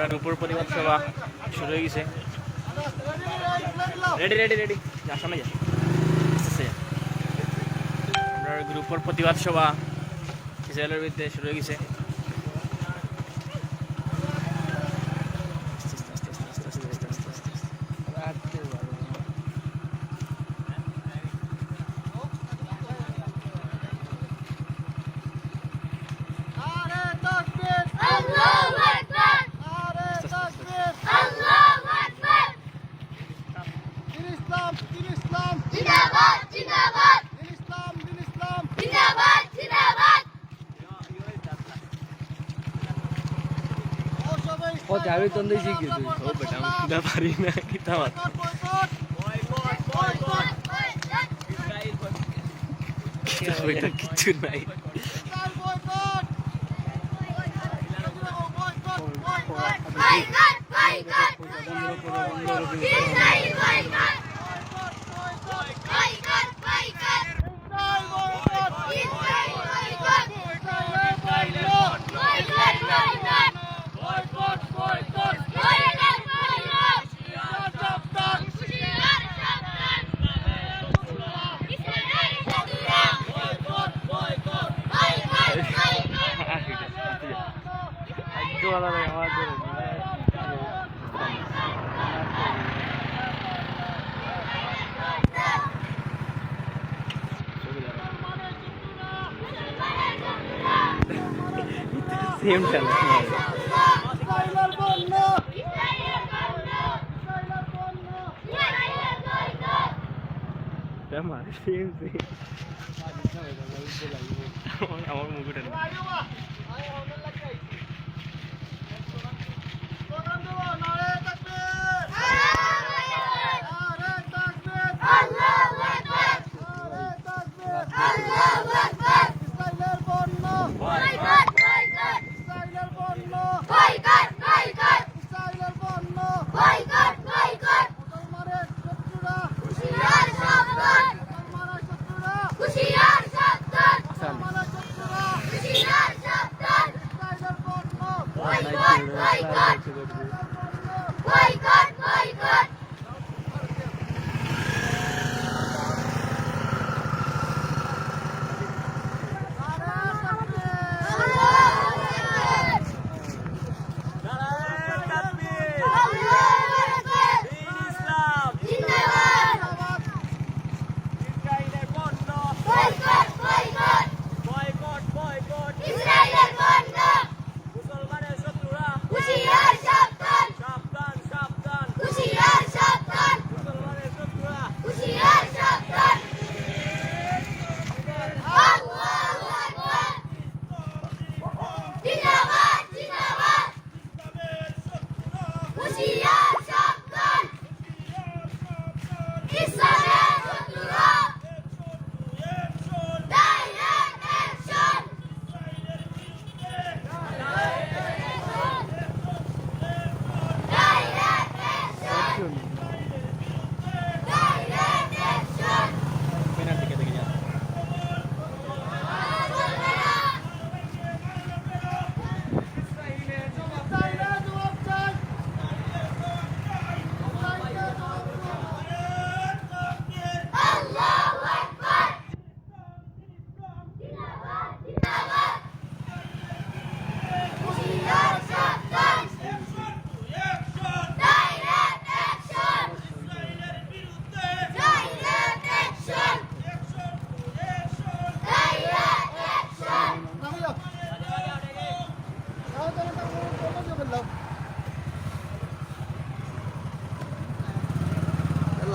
আমরা রূপর প্রতিবাদ সভা শুরু হয়ে গেছে। রেডি রেডি রেডি, যা সামনে যা। আমরা গ্রুপের প্রতিবাদ সভা ইসরায়েলের বিরুদ্ধে শুরু হয়ে গেছে। ও যাবি তো দেশি কি ও বেটা আমি পারি না কিতা বাত কিছু নাই। সেম খেলা আমার সেম সেম আমার মুখটা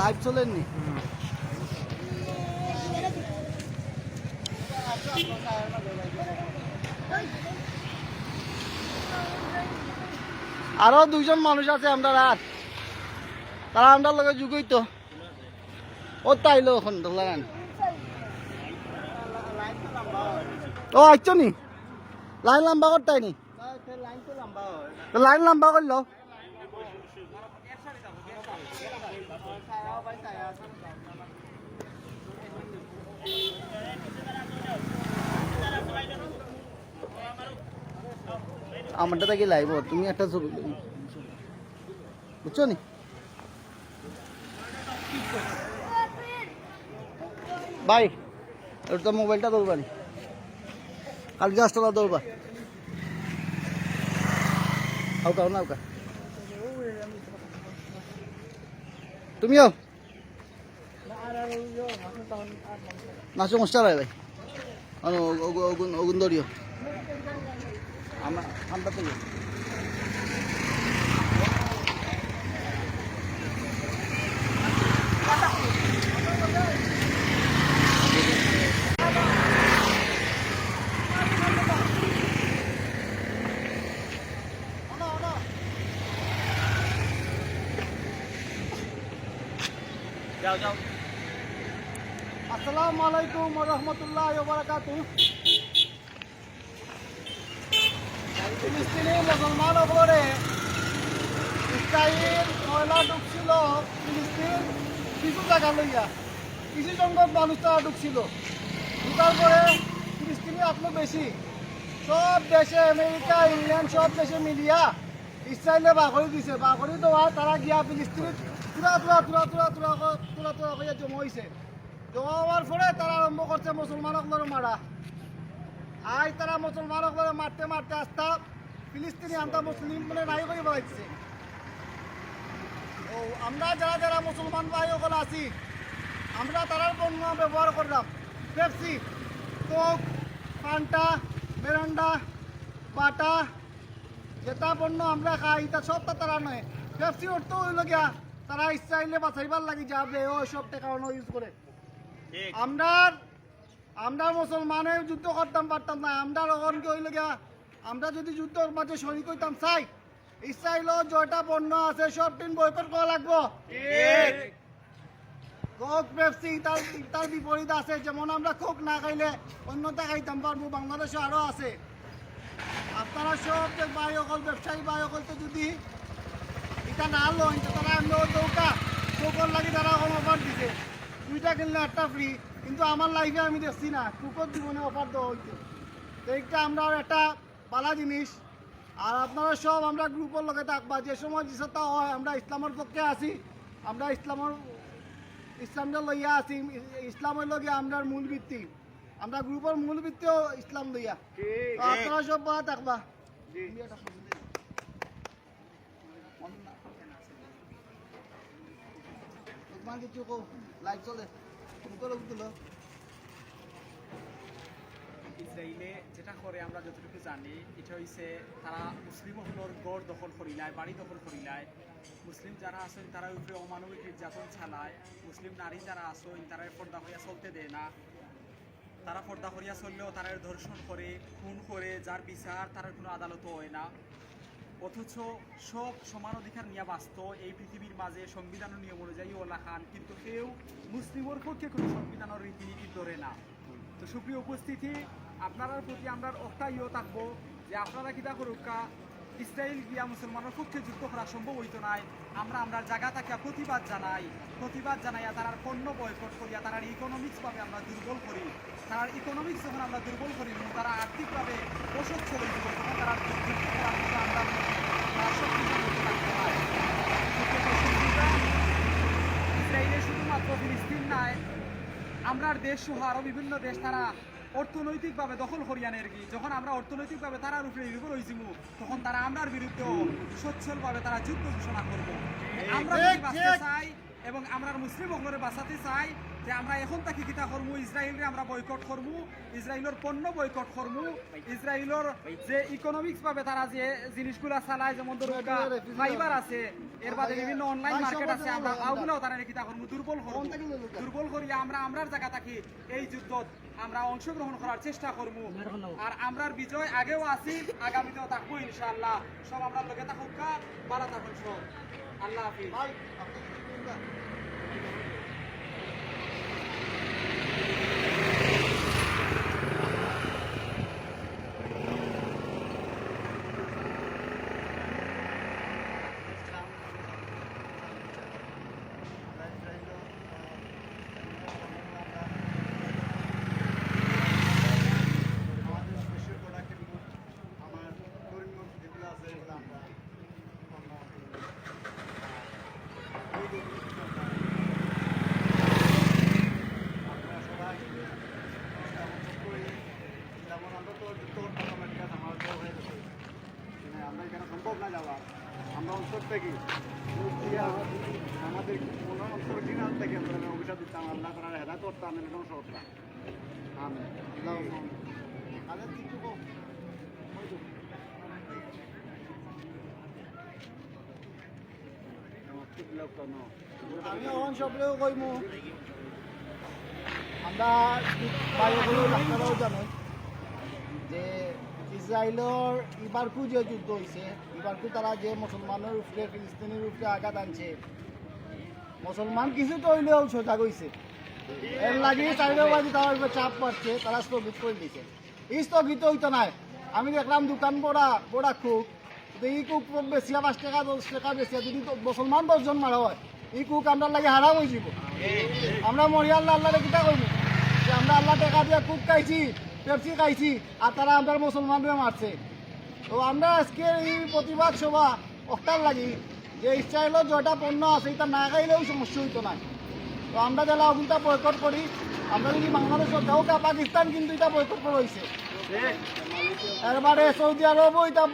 লাইভ চলেননি আরো দুইজন মানুষ আছে আমরা রাত তারা আমরা লগে যুগই তো ও তাইলো এখন লাগান ও আইছো নি লাইন লম্বা করতাই নি লাইন লম্বা করলো আমারটা থেকে লাইভ তুমি একটা ছবি বুঝছো নি ভাই এটা তো মোবাইলটা দৌড়বা নি কাল গাছটা দৌড়বা আউকা না আউকা তুমিও মাছ মশলা ভাই ওগুন দরিও আমরা তো যাও যাও আসসালামু আলাইকুম ওয়া রাহমাতুল্লাহি ওয়া বারাকাতুহু ফিলিস্তিনি মুসলমান ওপরে ইসরায়েল ময়লা ঢুকছিল ফিলিস্তিন কিছু জায়গা লইয়া কিছু সংখ্যক মানুষ তারা ঢুকছিল ঢুকার পরে ফিলিস্তিনি আপনার বেশি সব দেশে আমেরিকা ইংল্যান্ড সব দেশে মিলিয়া ইসরায়েলে বাঘরি দিছে বাঘরি দেওয়া তারা গিয়া ফিলিস্তিনি তুলা হইয়া জমা হয়েছে জমা হওয়ার পরে তারা আরম্ভ করছে মুসলমানগুলোর মারা আজ তারা মুসলমানগুলো মারতে মারতে আসতা ফিলিস্তিনি আমরা মুসলিম মানে নাই করে বাড়াইছে ও আমরা যারা যারা মুসলমান ভাই ওগুলো আছি আমরা তারার পণ্য ব্যবহার করলাম পেপসি কোক ফান্টা মেরান্ডা বাটা যেটা পণ্য আমরা খাই তা সবটা তারা নয় পেপসি অর্থ হইল গিয়া তারা ইসরায়েলে বাঁচাইবার লাগি যাবে ও সব টাকা ইউজ করে আমরা মুসলমানের যুদ্ধ করতাম পারতাম না আমরা ওখানকে হইল গিয়া আমরা যদি যুদ্ধের মাঝে শরিক হইতাম চাই ইসরায়েলের জয়টা পণ্য আছে সব দিন বয়কট করা লাগবো কোক পেপসি তার বিপরীত আছে যেমন আমরা কোক না খাইলে অন্যটা খাইতাম পারবো বাংলাদেশে আরো আছে আপনারা সব যে ভাই অকল ব্যবসায়ী ভাই অকল তো যদি এটা না লন তারা আমি দৌকা কোকর লাগি তারা এখন অফার দিছে 2টা কিনলে 8টা ফ্রি কিন্তু আমার লাইফে আমি দেখছি না কুকুর জীবনে অফার দেওয়া হইতে তো এইটা আমরা একটা ভালো জিনিস আর আপনারা সব আমরা গ্রুপের লগে থাকবা যে সময় যেটা হয় আমরা ইসলামের পক্ষে আছি আমরা ইসলামটা লইয়া আছি ইসলামের লগে আমরা মূল ভিত্তি আমরা গ্রুপের মূল ভিত্তিও ইসলাম লইয়া আপনারা সব ভালো থাকবা কিছু লাইভ চলে ইসরায়েলে যেটা করে আমরা যতটুকু জানি এটা হইছে তারা মুসলিম হলোর গড় দখল করিলায় বাড়ি দখল করিলায় মুসলিম যারা আছেন তারা উপরে অমানবিক নির্যাতন চালায় মুসলিম নারী যারা আছেন তারা পর্দা হইয়া চলতে দেয় না তারা পর্দা করিয়া চললেও তারা ধর্ষণ করে খুন করে যার বিচার তার কোনো আদালত হয় না অথচ সব সমান অধিকার নিয়ে বাঁচত এই পৃথিবীর মাঝে সংবিধানের নিয়ম অনুযায়ী ওলা খান কিন্তু কেউ মুসলিমের পক্ষে কোনো সংবিধানের রীতিনীতি ধরে না তো সুপ্রিয় উপস্থিতি আপনার প্রতি আমরা অক্টাইও থাকবো যে আপনারা কিতা করুকা ইসরায়েল গিয়া মুসলমানের পক্ষে যুদ্ধ করা সম্ভব হইতো নাই আমরা জায়গা থেকে প্রতিবাদ জানাইয়া তার পণ্য বয়কট করিয়া তার ইকোনমিক্সভাবে আমরা দুর্বল করি তার ইকোনমিক্স যখন আমরা দুর্বল করি তারা আর্থিকভাবে অসচ্ছল হইতে তখন তারা যুদ্ধ করার মতো আমরা তারা সব কিছু করতে থাকতে হয় ইসরায়েলে শুধুমাত্র ফিলিস্তিন নাই আমরার দেশ সহ আরও বিভিন্ন দেশ তারা অর্থনৈতিকভাবে দখল করিয়া নেরগি যখন আমরা অর্থনৈতিকভাবে তারার উপরে নির্ভর হয়েছিমু তখন তারা আমরার বিরুদ্ধে সচ্ছলভাবে তারা যুদ্ধ ঘোষণা করবো আমরা যদি বাঁচতে চাই এবং আমরা মুসলিম হকলরে বাঁচাতে চাই যে আমরা এখন তাকে কিতা করবো ইসরায়েলরে আমরা বয়কট করবো ইসরায়েলের পণ্য বয়কট করবো ইসরায়েলের যে ইকোনমিক্স ভাবে তারা যে জিনিসগুলা চালায় যেমন ফাইবার আছে এর বাদে বিভিন্ন অনলাইন মার্কেট আছে আমরা ওগুলোও তারা কিতা করবো দুর্বল করিয়া আমরা আমরার জায়গা থাকি এই যুদ্ধত আমরা অংশগ্রহণ করার চেষ্টা করবো আর আমরার বিজয় আগেও আছি আগামীতেও থাকবো ইনশাআল্লাহ সব আমরা লোকে থাকুক ভালো থাকুন সব আল্লাহ হাফিজ এখানে সম্ভব না যাওয়া, আমরা অন্তর থেকে আমাদের কোনো অন্তর কিনার থেকে আমরা অভিশাপ দিতাম, আল্লাহ তারা হেদায়ত করতাম, ধ্বংস করতাম। আমি এখন সবরেও কইমু, আমরা বায়ুগুলো ডাক্তাররাও জানেন যে ইসরায়েলের ইবারকু যে যুদ্ধ হয়েছে, ইবারকু তারা যে মুসলমানের উপরে ফিলিস্তিনের উপরে আঘাত আনছে, মুসলমান কিছু তো হইলেও সজাগ হয়েছে, এর লাগে চাইলেবাজি তার উপরে চাপ পাচ্ছে, তারা স্থগিত করে দিয়েছে। এই স্থগিত হইতো নাই, আমি দেখলাম দোকান বড়া কুক, এই কুক বেশিয়া 5 টাকা 10 টাকা বেশিয়া যদি মুসলমান 10 জন মারা হয়, এই কুক আমরা লাগে হারাম হয়ে যাব। আমরা মরি আল্লাহ আল্লাহরে কিতা কইব যে আমরা আল্লাহ টাকা দিয়ে কুক খাইছি, পেপসি খাইছি, আর তারা আমরা মুসলমানরা মারছে। তো আমরা আজকে এই প্রতিবাদ সভা অক্টার লাগি যে ইসরায়েলের যেটা পণ্য আছে এটা না খাইলেও সমস্যা হইতো না। তো আমরা যারা ওগুলো বয়কট করি, আমরা যদি বাংলাদেশের যাও পাকিস্তান কিন্তু এটা বয়কট করা হয়েছে, এরবারে সৌদি আরবও এটা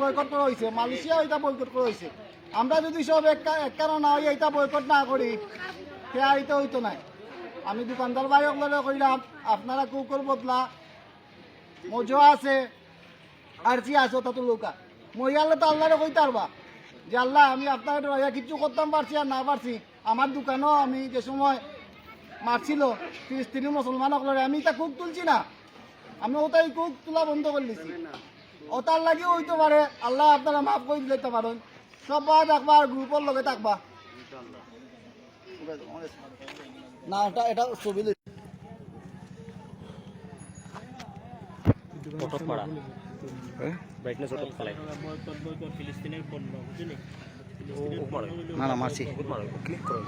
বয়কট করা হয়েছে, মালয়েশিয়াও এটা বয়কট করা হয়েছে। আমরা যদি সব এক কারণ না হই এটা বয়কট না করি, সে আর এটা হইতো না। আমি দোকানদার ভাই ওগুলো কইলাম আপনারা কুকুর বদলা মজা আছে আর কি আছে তত লোকা মহিয়ালে তো আল্লাহরে কইতে পারবা যে আল্লাহ আমি আপনার কিছু করতাম পারছি আর না পারছি, আমার দোকানও আমি যে সময় মারছিল ফিলিস্তিনি মুসলমান সকলের আমি তা কুক তুলছি না, আমি ওটাই কুক তোলা বন্ধ করে দিছি। ওটার লাগিও হইতে পারে, আল্লাহ আপনারা মাফ করে দিতে পারেন। সবাই থাকবা আর গ্রুপের লগে থাকবা না, এটা ছবি ফটো পড়া ব্রাইটনেস অটো ফলাই বয়কট ফিলিস্তিনের পণ্য বুঝলি না না মারছি ক্লিক করো।